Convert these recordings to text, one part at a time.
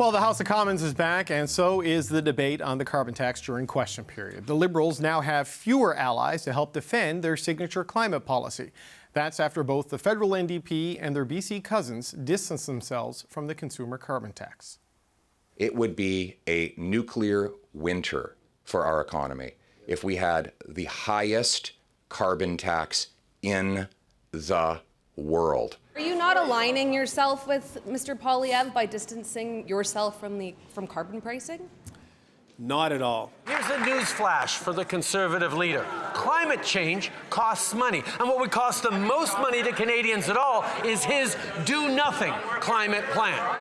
Well, the House of Commons is back, and so is the debate on the carbon tax during question period. The Liberals now have fewer allies to help defend their signature climate policy. That's after both the federal NDP and their BC cousins distance themselves from the consumer carbon tax. It would be a nuclear winter for our economy if we had the highest carbon tax in the world. Are you not aligning yourself with Mr. Poilievre by distancing yourself from carbon pricing? Not at all. Here's a news flash for the Conservative leader. Climate change costs money, and what would cost the most money to Canadians at all is his do-nothing climate plan.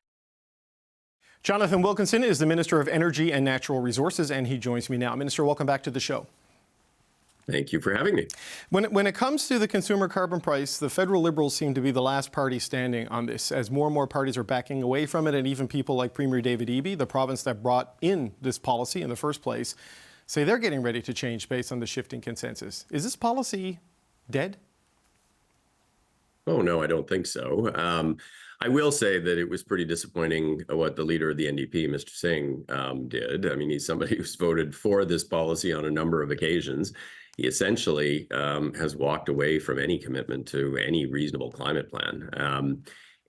Jonathan Wilkinson is the Minister of Energy and Natural Resources, and he joins me now. Minister, welcome back to the show. Thank you for having me. When it comes to the consumer carbon price, the federal Liberals seem to be the last party standing on this, as more and more parties are backing away from it, and even people like Premier David Eby, the province that brought in this policy in the first place, say they're getting ready to change based on the shifting consensus. Is this policy dead? Oh, no, I don't think so. I will say that it was pretty disappointing what the leader of the NDP, Mr. Singh, did. I mean, he's somebody who's voted for this policy on a number of occasions. He essentially has walked away from any commitment to any reasonable climate plan.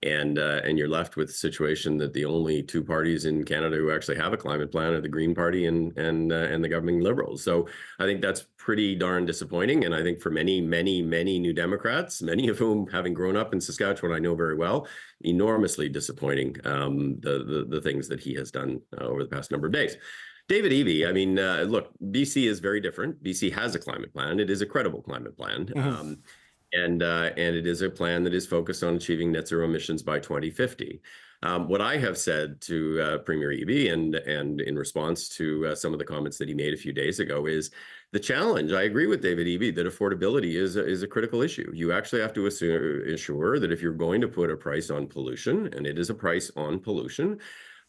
And you're left with a situation that the only two parties in Canada who actually have a climate plan are the Green Party and the governing Liberals. So I think that's pretty darn disappointing. And I think for many New Democrats, many of whom, having grown up in Saskatchewan, I know very well, enormously disappointing, the things that he has done over the past number of days. David Eby, I mean, look, BC is very different. BC has a climate plan. It is a credible climate plan. Mm-hmm. And it is a plan that is focused on achieving net zero emissions by 2050. What I have said to Premier Eby and in response to some of the comments that he made a few days ago is the challenge. I agree with David Eby that affordability is a critical issue. You actually have to ensure that if you're going to put a price on pollution, and it is a price on pollution,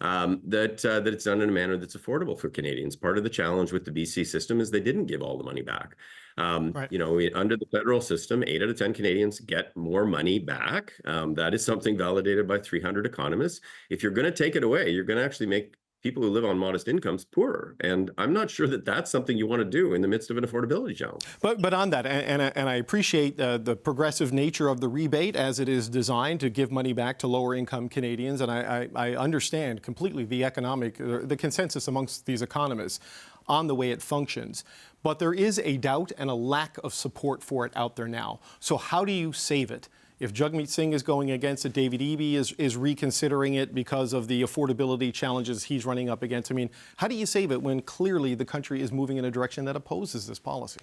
that it's done in a manner that's affordable for Canadians. Part of the challenge with the BC system is they didn't give all the money back. Right. You know, under the federal system, 8 out of 10 Canadians get more money back. That is something validated by 300 economists. If you're going to take it away, you're going to actually make people who live on modest incomes poorer. And I'm not sure that that's something you want to do in the midst of an affordability challenge. But on that, and I appreciate the progressive nature of the rebate as it is designed to give money back to lower income Canadians. And I understand completely the consensus amongst these economists on the way it functions. But there is a doubt and a lack of support for it out there now. So how do you save it? If Jagmeet Singh is going against it, David Eby is reconsidering it because of the affordability challenges he's running up against. I mean, how do you save it when clearly the country is moving in a direction that opposes this policy?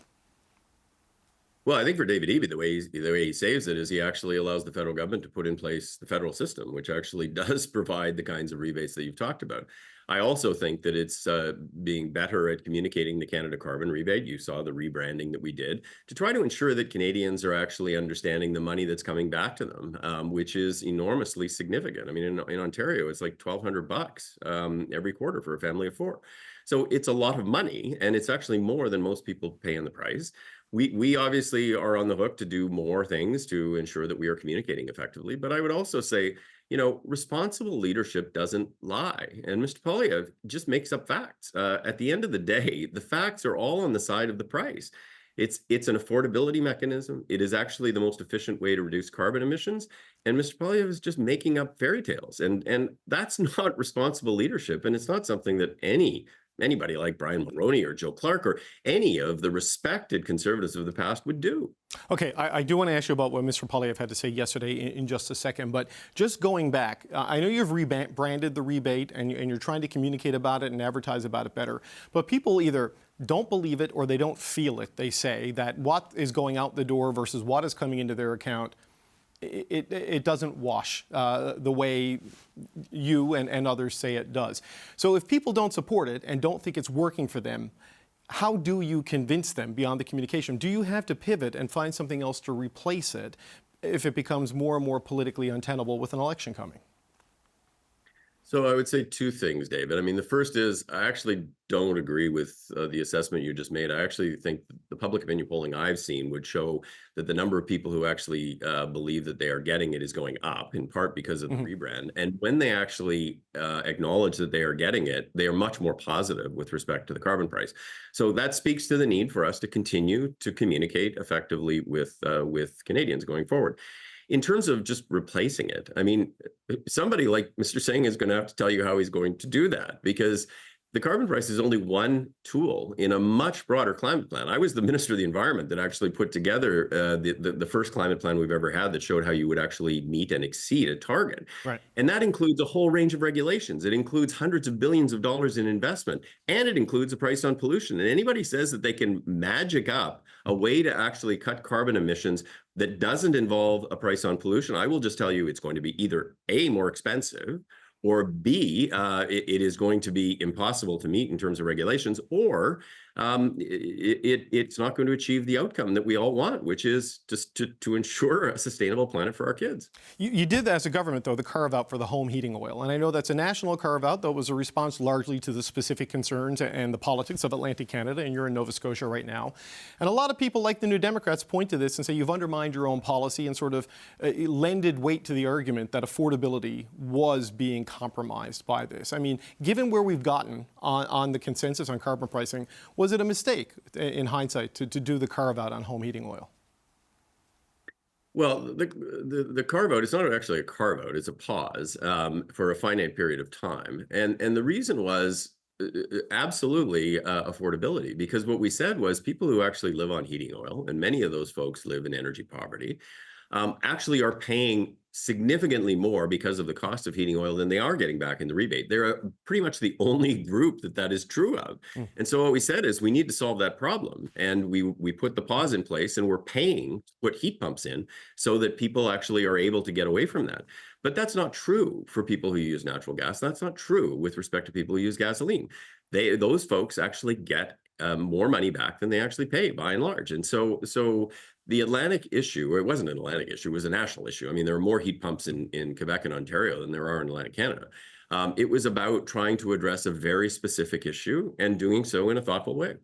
Well, I think for David Eby, the way he saves it is he actually allows the federal government to put in place the federal system, which actually does provide the kinds of rebates that you've talked about. I also think that it's being better at communicating the Canada Carbon Rebate. You saw the rebranding that we did to try to ensure that Canadians are actually understanding the money that's coming back to them, which is enormously significant. I mean, in Ontario, it's like $1,200 every quarter for a family of 4. So it's a lot of money, and it's actually more than most people pay in the price. We obviously are on the hook to do more things to ensure that we are communicating effectively. But I would also say, you know, responsible leadership doesn't lie. And Mr. Poilievre just makes up facts. At the end of the day, the facts are all on the side of the price. It's an affordability mechanism. It is actually the most efficient way to reduce carbon emissions. And Mr. Poilievre is just making up fairy tales. And that's not responsible leadership. And it's not something that anybody like Brian Mulroney or Joe Clark or any of the respected Conservatives of the past would do. Okay, I do want to ask you about what Mr. Poilievre had to say yesterday in just a second, but just going back, I know you've rebranded the rebate and you're trying to communicate about it and advertise about it better, but people either don't believe it or they don't feel it. They say that what is going out the door versus what is coming into their account, it doesn't wash the way you and others say it does. So if people don't support it and don't think it's working for them, how do you convince them beyond the communication? Do you have to pivot and find something else to replace it if it becomes more and more politically untenable with an election coming? So I would say two things, David. I mean, the first is I actually don't agree with the assessment you just made. I actually think the public opinion polling I've seen would show that the number of people who actually believe that they are getting it is going up, in part because of the rebrand. And when they actually acknowledge that they are getting it, they are much more positive with respect to the carbon price. So that speaks to the need for us to continue to communicate effectively with Canadians going forward. In terms of just replacing it, I mean, somebody like Mr. Singh is going to have to tell you how he's going to do that, because the carbon price is only one tool in a much broader climate plan. I was the Minister of the Environment that actually put together the first climate plan we've ever had that showed how you would actually meet and exceed a target. Right. And that includes a whole range of regulations. It includes hundreds of billions of dollars in investment, and it includes a price on pollution. And anybody says that they can magic up a way to actually cut carbon emissions that doesn't involve a price on pollution, I will just tell you it's going to be either A, more expensive, or B, it is going to be impossible to meet in terms of regulations, or it's not going to achieve the outcome that we all want, which is just to ensure a sustainable planet for our kids. You did that as a government, though, the carve-out for the home heating oil. And I know that's a national carve-out, though it was a response largely to the specific concerns and the politics of Atlantic Canada, and you're in Nova Scotia right now. And a lot of people, like the New Democrats, point to this and say you've undermined your own policy and sort of lended weight to the argument that affordability was being compromised by this. I mean, given where we've gotten on the consensus on carbon pricing, was it a mistake in hindsight to do the carve-out on home heating oil? Well, the carve-out is not actually a carve-out, it's a pause for a finite period of time. And the reason was absolutely affordability, because what we said was people who actually live on heating oil, and many of those folks live in energy poverty, actually are paying significantly more because of the cost of heating oil than they are getting back in the rebate. They're pretty much the only group that is true of. And so what we said is we need to solve that problem. And we put the pause in place, and we're paying to put heat pumps in so that people actually are able to get away from that. But that's not true for people who use natural gas. That's not true with respect to people who use gasoline. Those folks actually get more money back than they actually pay by and large. And so the Atlantic issue, or it wasn't an Atlantic issue, it was a national issue. I mean, there are more heat pumps in Quebec and Ontario than there are in Atlantic Canada. It was about trying to address a very specific issue and doing so in a thoughtful way.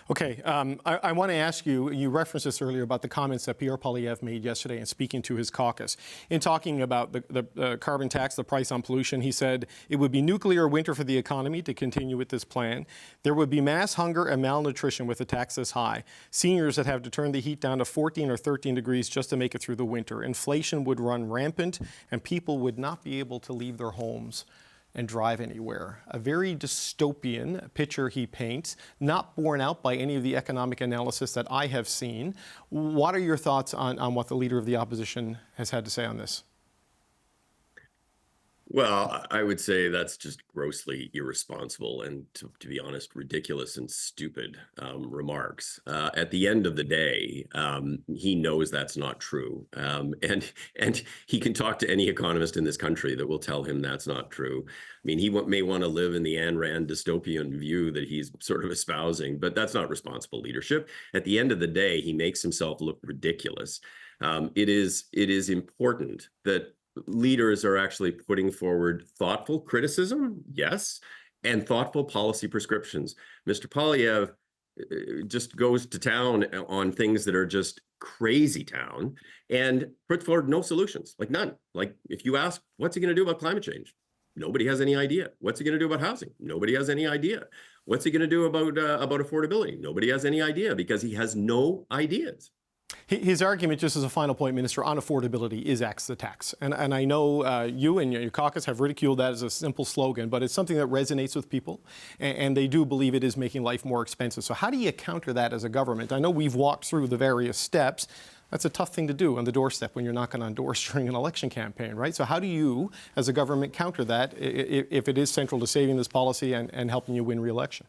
Okay, I want to ask you, you referenced this earlier about the comments that Pierre Poilievre made yesterday in speaking to his caucus. In talking about the carbon tax, the price on pollution, he said it would be nuclear winter for the economy to continue with this plan. There would be mass hunger and malnutrition with a tax this high. Seniors that have to turn the heat down to 14 or 13 degrees just to make it through the winter. Inflation would run rampant, and people would not be able to leave their homes and drive anywhere. A very dystopian picture he paints, not borne out by any of the economic analysis that I have seen. What are your thoughts on what the Leader of the Opposition has had to say on this? Well, I would say that's just grossly irresponsible and, to be honest, ridiculous and stupid remarks. At the end of the day, he knows that's not true. And he can talk to any economist in this country that will tell him that's not true. I mean, he may want to live in the Ayn Rand dystopian view that he's sort of espousing, but that's not responsible leadership. At the end of the day, he makes himself look ridiculous. It is important that leaders are actually putting forward thoughtful criticism, yes, and thoughtful policy prescriptions. Mr. Poilievre just goes to town on things that are just crazy town and puts forward no solutions, like none. Like if you ask, what's he going to do about climate change? Nobody has any idea. What's he going to do about housing? Nobody has any idea. What's he going to do about affordability? Nobody has any idea, because he has no ideas. His argument, just as a final point, Minister, on affordability is X the tax. And I know you and your caucus have ridiculed that as a simple slogan, but it's something that resonates with people, and they do believe it is making life more expensive. So how do you counter that as a government? I know we've walked through the various steps. That's a tough thing to do on the doorstep when you're knocking on doors during an election campaign, right? So how do you, as a government, counter that if it is central to saving this policy and helping you win re-election?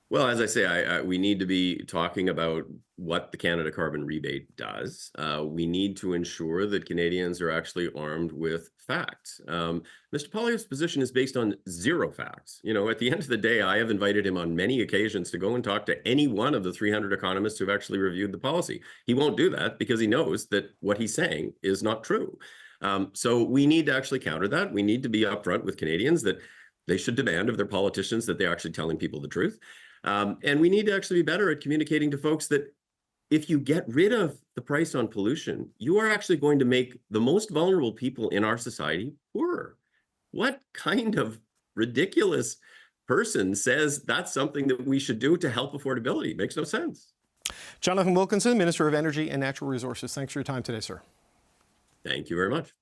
Well, as I say, we need to be talking about what the Canada Carbon Rebate does. We need to ensure that Canadians are actually armed with facts. Mr. Poilievre's position is based on zero facts. You know, at the end of the day, I have invited him on many occasions to go and talk to any one of the 300 economists who've actually reviewed the policy. He won't do that because he knows that what he's saying is not true. So we need to actually counter that. We need to be upfront with Canadians that they should demand of their politicians that they're actually telling people the truth. And we need to actually be better at communicating to folks that if you get rid of the price on pollution, you are actually going to make the most vulnerable people in our society poorer. What kind of ridiculous person says that's something that we should do to help affordability? It makes no sense. Jonathan Wilkinson, Minister of Energy and Natural Resources. Thanks for your time today, sir. Thank you very much.